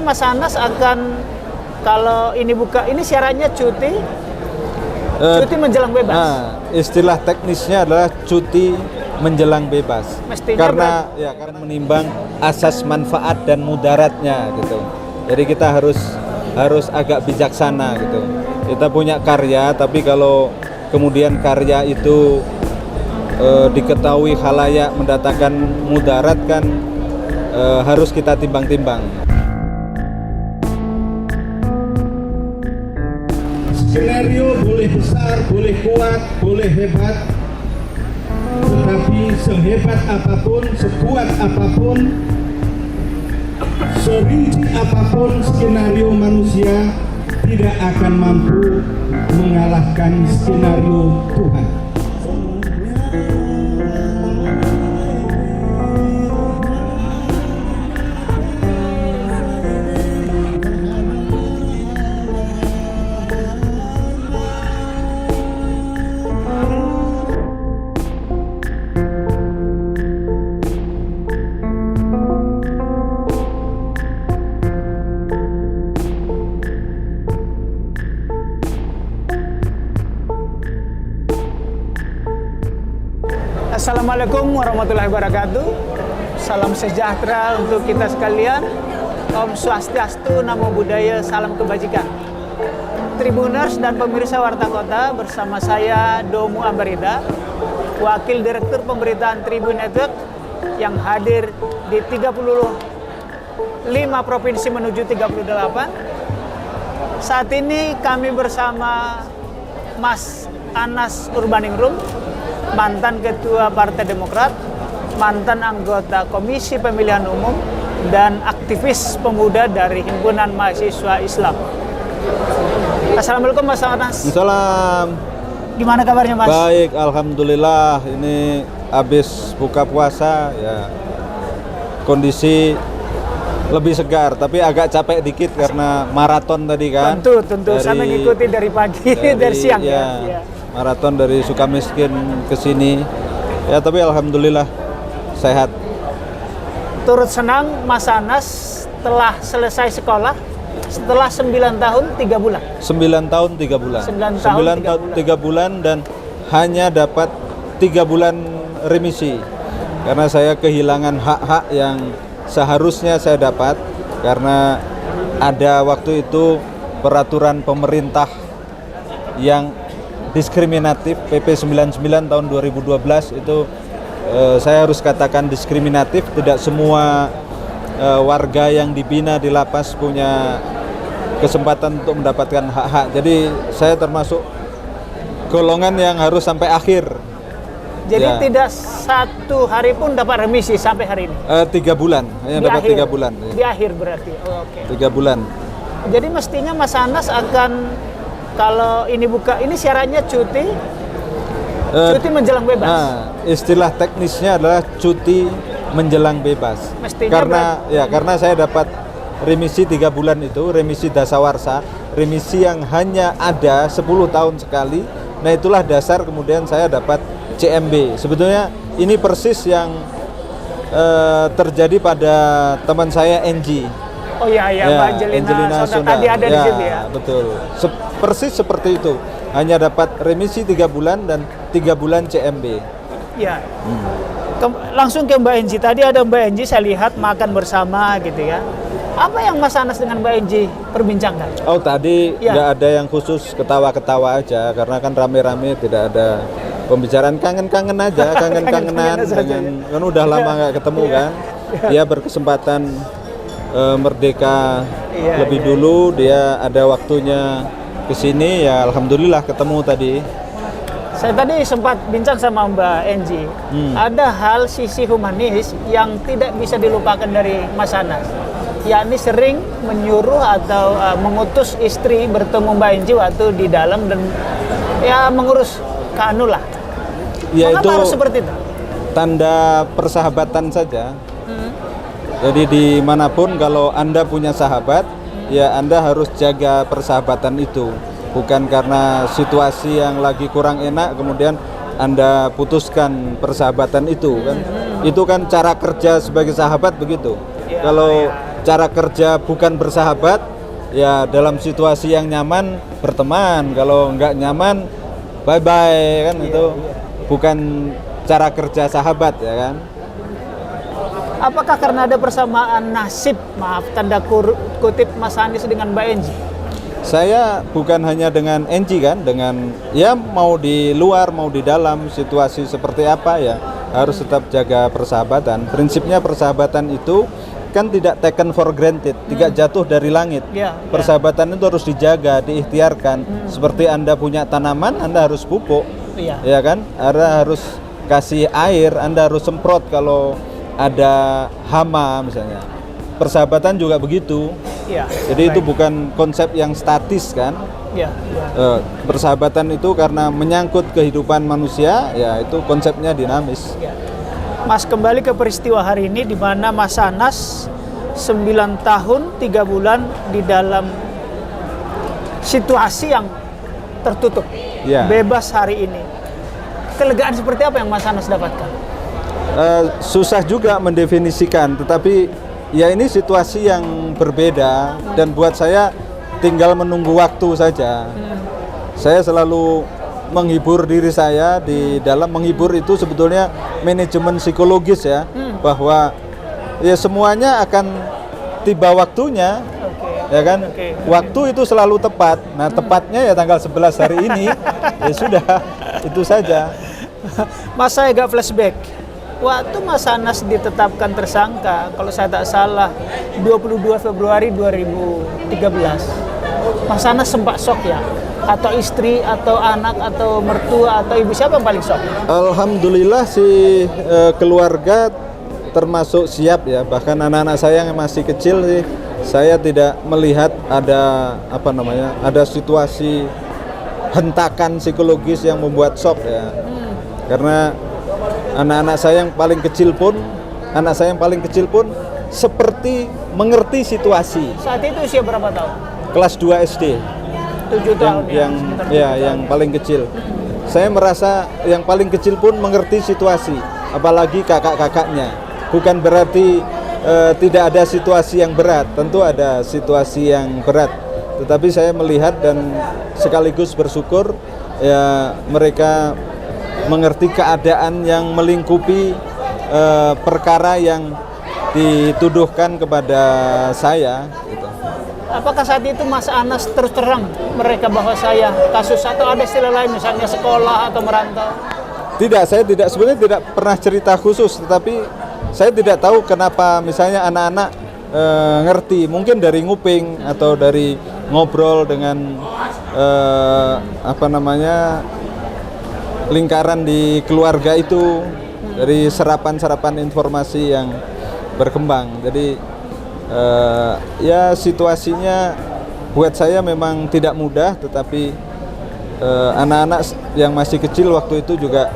Mas Anas akan, kalau ini syaratnya cuti menjelang bebas. Istilah teknisnya adalah cuti menjelang bebas. Mestinya karena menimbang asas manfaat dan mudaratnya gitu. Jadi kita harus agak bijaksana gitu. Kita punya karya, tapi kalau kemudian karya itu diketahui khalayak mendatangkan mudarat kan harus kita timbang-timbang. Skenario boleh besar, boleh kuat, boleh hebat, tetapi sehebat apapun, sekuat apapun, serinci apapun skenario manusia tidak akan mampu mengalahkan skenario Tuhan. Assalamualaikum warahmatullahi wabarakatuh. Salam sejahtera untuk kita sekalian. Om Swastiastu, Namo Buddhaya, salam kebajikan. Tribuners dan pemirsa Warta Kota, bersama saya Domu Ambarita, Wakil Direktur Pemberitaan Tribun Network yang hadir di 35 provinsi menuju 38. Saat ini kami bersama Mas Anas Urbaningrum, mantan Ketua Partai Demokrat, mantan anggota Komisi Pemilihan Umum, dan aktivis pemuda dari Himpunan Mahasiswa Islam. Assalamualaikum Mas Anas. Salam. Gimana kabarnya Mas? Baik, alhamdulillah. Ini habis buka puasa ya, kondisi lebih segar, tapi agak capek dikit karena maraton tadi kan. Tentu. Saya mengikuti dari pagi, dari siang ya. Maraton dari Sukamiskin ke sini. Ya, tapi alhamdulillah sehat. Turut senang Mas Anas telah selesai sekolah setelah 9 tahun 3 bulan. 9 tahun 3 bulan. 9 tahun 3 bulan dan hanya dapat 3 bulan remisi. Karena saya kehilangan hak-hak yang seharusnya saya dapat karena ada waktu itu peraturan pemerintah yang diskriminatif, PP 99 tahun 2012 itu saya harus katakan diskriminatif. Tidak semua warga yang dibina di lapas punya kesempatan untuk mendapatkan hak-hak. Jadi saya termasuk golongan yang harus sampai akhir. Jadi tidak satu hari pun dapat remisi sampai hari ini? 3 bulan, hanya dapat 3 bulan. Di akhir berarti? Oke. 3 bulan. Jadi mestinya Mas Anas akan, kalau ini syaratnya cuti menjelang bebas. Istilah teknisnya adalah cuti menjelang bebas. Mestinya karena saya dapat remisi 3 bulan itu, remisi dasawarsa, remisi yang hanya ada 10 tahun sekali. Nah, itulah dasar kemudian saya dapat CMB. Sebetulnya ini persis yang terjadi pada teman saya NG. Oh iya, Mbak Angelina Sonda tadi ada di situ ya. Betul. Persis seperti itu. Hanya dapat remisi 3 bulan dan 3 bulan CMB. Ya. Langsung ke Mbak Enji. Tadi ada Mbak Enji, saya lihat makan bersama gitu ya. Apa yang Mas Anas dengan Mbak Enji perbincangkan? Oh, tadi nggak ada yang khusus, ketawa-ketawa aja. Karena kan rame-rame, tidak ada pembicaraan kangen-kangen aja, kangen-kangenan. Kan udah lama nggak ketemu kan. Dia berkesempatan merdeka lebih dulu, dia ada waktunya ke sini, ya alhamdulillah ketemu tadi. Saya tadi sempat bincang sama Mbak Enji. Ada hal sisi humanis yang tidak bisa dilupakan dari Mas Anas, yakni sering menyuruh atau mengutus istri bertemu Mbak Enji waktu di dalam dan ya mengurus kanu lah. Ya, mengapa itu harus seperti itu? Tanda persahabatan saja. Jadi dimanapun kalau Anda punya sahabat, ya Anda harus jaga persahabatan itu. Bukan karena situasi yang lagi kurang enak kemudian Anda putuskan persahabatan itu kan. Itu kan cara kerja sebagai sahabat begitu. Kalau cara kerja bukan bersahabat, ya dalam situasi yang nyaman berteman, kalau nggak nyaman bye bye kan. Itu bukan cara kerja sahabat ya kan. Apakah karena ada persamaan nasib, maaf tanda kutip, Mas Anies dengan Mbak Enji? Saya bukan hanya dengan Enji kan, dengan ya mau di luar mau di dalam situasi seperti apa ya harus tetap jaga persahabatan. Prinsipnya persahabatan itu kan tidak taken for granted, tidak jatuh dari langit. Persahabatan itu harus dijaga, diikhtiarkan. Seperti Anda punya tanaman, Anda harus pupuk, ya kan? Anda harus kasih air, Anda harus semprot kalau ada hama misalnya. Persahabatan juga begitu. Jadi itu bukan konsep yang statis kan. Persahabatan itu karena menyangkut kehidupan manusia, ya itu konsepnya dinamis. Mas, kembali ke peristiwa hari ini di mana Mas Anas 9 tahun 3 bulan di dalam situasi yang tertutup, bebas hari ini. Kelegaan seperti apa yang Mas Anas dapatkan? Susah juga mendefinisikan, tetapi ya ini situasi yang berbeda dan buat saya tinggal menunggu waktu saja. Saya selalu menghibur diri saya di dalam menghibur itu sebetulnya manajemen psikologis ya, bahwa ya semuanya akan tiba waktunya, ya kan? Waktu itu selalu tepat. Nah tepatnya ya tanggal 11 hari ini. Ya sudah, itu saja. Mas, saya agak flashback. Waktu Mas Anas ditetapkan tersangka, kalau saya tak salah 22 Februari 2013, Mas Anas sempat shock ya? Atau istri, atau anak, atau mertua, atau ibu, siapa yang paling shock? Alhamdulillah si keluarga termasuk siap ya, bahkan anak-anak saya yang masih kecil sih, saya tidak melihat ada ada situasi hentakan psikologis yang membuat shock ya. Karena anak-anak saya yang paling kecil pun seperti mengerti situasi. Saat itu usia berapa tahun? Kelas 2 SD. 7 tahun yang paling kecil. Saya merasa yang paling kecil pun mengerti situasi, apalagi kakak-kakaknya. Bukan berarti tidak ada situasi yang berat, tentu ada situasi yang berat. Tetapi saya melihat dan sekaligus bersyukur ya mereka mengerti keadaan yang melingkupi perkara yang dituduhkan kepada saya gitu. Apakah saat itu Mas Anas terus terang mereka bahwa saya kasus, atau ada istilah lain misalnya sekolah atau merantau? Tidak, saya sebenarnya tidak pernah cerita khusus, tetapi saya tidak tahu kenapa misalnya anak-anak ngerti, mungkin dari nguping atau dari ngobrol dengan lingkaran di keluarga itu, dari serapan informasi yang berkembang. Jadi ya situasinya buat saya memang tidak mudah, tetapi anak-anak yang masih kecil waktu itu juga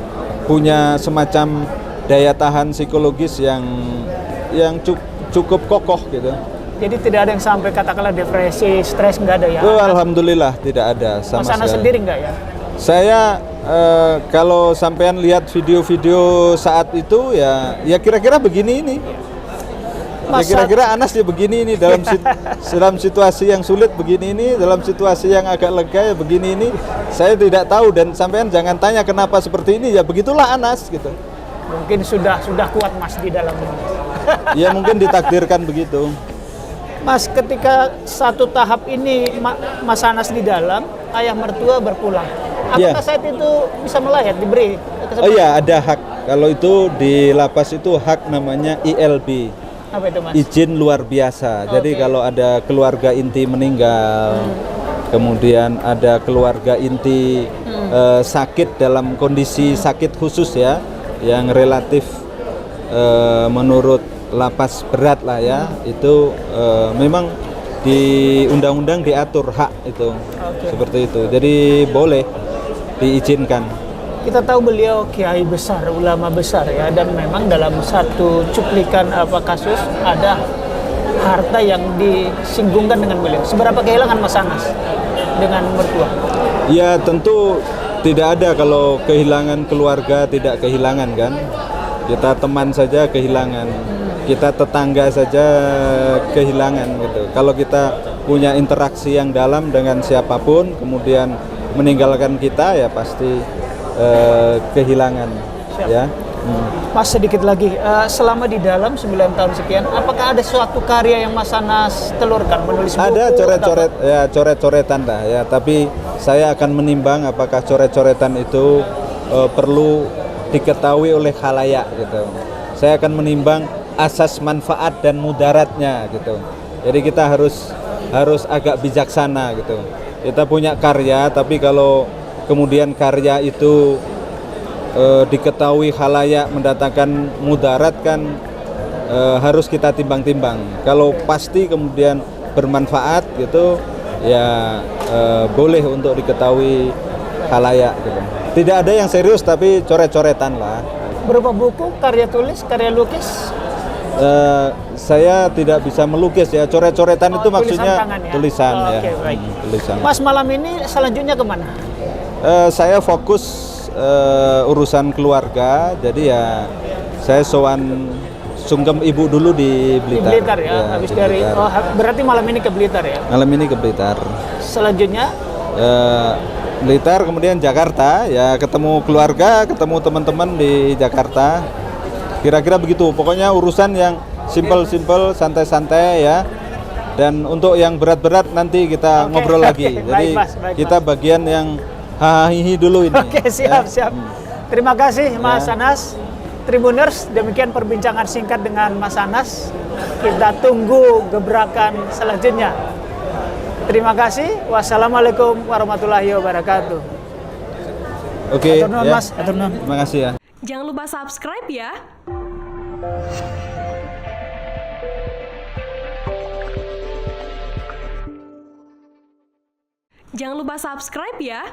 punya semacam daya tahan psikologis yang cukup kokoh gitu. Jadi tidak ada yang sampai katakanlah depresi, stres, nggak ada ya? Alhamdulillah tidak ada sama sekali. Mas Anas sendiri nggak ya? Saya kalau sampean lihat video-video saat itu ya kira-kira begini ini. Ya kira-kira Anas ya begini ini dalam situasi yang sulit begini ini, dalam situasi yang agak lega ya begini ini. Saya tidak tahu dan sampean jangan tanya kenapa seperti ini, ya begitulah Anas gitu. Mungkin sudah kuat Mas di dalam ini. Ya mungkin ditakdirkan begitu. Mas, ketika satu tahap ini Mas Anas di dalam, ayah mertua berpulang. Apakah saat itu bisa melayat, diberi kesempatan? Oh iya, ada hak. Kalau itu di lapas itu hak namanya ILB. Apa itu, Mas? Izin luar biasa. Jadi kalau ada keluarga inti meninggal, kemudian ada keluarga inti sakit dalam kondisi sakit khusus ya, yang relatif menurut lapas berat lah ya, itu memang di undang-undang diatur hak itu, seperti itu. Jadi boleh diizinkan. Kita tahu beliau kiai besar, ulama besar ya, dan memang dalam satu cuplikan kasus ada harta yang disinggungkan dengan beliau. Seberapa kehilangan Mas Anas dengan mertua? Ya tentu tidak ada kalau kehilangan keluarga tidak kehilangan kan. Kita teman saja kehilangan. kita tetangga saja kehilangan gitu. Kalau kita punya interaksi yang dalam dengan siapapun, kemudian meninggalkan kita, ya pasti kehilangan. Siap. Ya. Mas, sedikit lagi, selama di dalam 9 tahun sekian, apakah ada suatu karya yang Mas Anas telurkan, menulis buku? Ada coret-coret, atau ya coret-coretan lah ya. Tapi saya akan menimbang apakah coret-coretan itu perlu diketahui oleh khalayak gitu. Saya akan menimbang asas manfaat dan mudaratnya gitu. Jadi kita harus agak bijaksana gitu. Kita punya karya, tapi kalau kemudian karya itu diketahui khalayak mendatangkan mudarat kan harus kita timbang-timbang. Kalau pasti kemudian bermanfaat gitu, ya boleh untuk diketahui khalayak gitu. Tidak ada yang serius tapi coret-coretan lah. berupa buku, karya tulis, karya lukis? Saya tidak bisa melukis ya. Coret-coretan itu maksudnya tulisan tangan ya? tulisan ya. Oke, baik. Tulisan. Mas, malam ini selanjutnya kemana? Saya fokus urusan keluarga, jadi ya saya sowan sungkem ibu dulu di Blitar. Di Blitar ya, habis di dari Blitar. oh, berarti malam ini ke Blitar ya. Malam ini ke Blitar. Selanjutnya Blitar, kemudian Jakarta, ya ketemu keluarga, ketemu teman-teman di Jakarta. Kira-kira begitu. Pokoknya urusan yang simpel-simpel, santai-santai ya. Dan untuk yang berat-berat nanti kita ngobrol lagi. Jadi baik, kita bagian yang hahihi dulu ini. Oke, siap, ya. siap. Terima kasih Mas Ya. Anas. Tribuners, demikian perbincangan singkat dengan Mas Anas. Kita tunggu gebrakan selanjutnya. Terima kasih. Wassalamualaikum warahmatullahi wabarakatuh. Oke, Atur nuhun, ya. Mas. Atur nuhun. Terima kasih ya. Jangan lupa subscribe ya. Jangan lupa subscribe ya.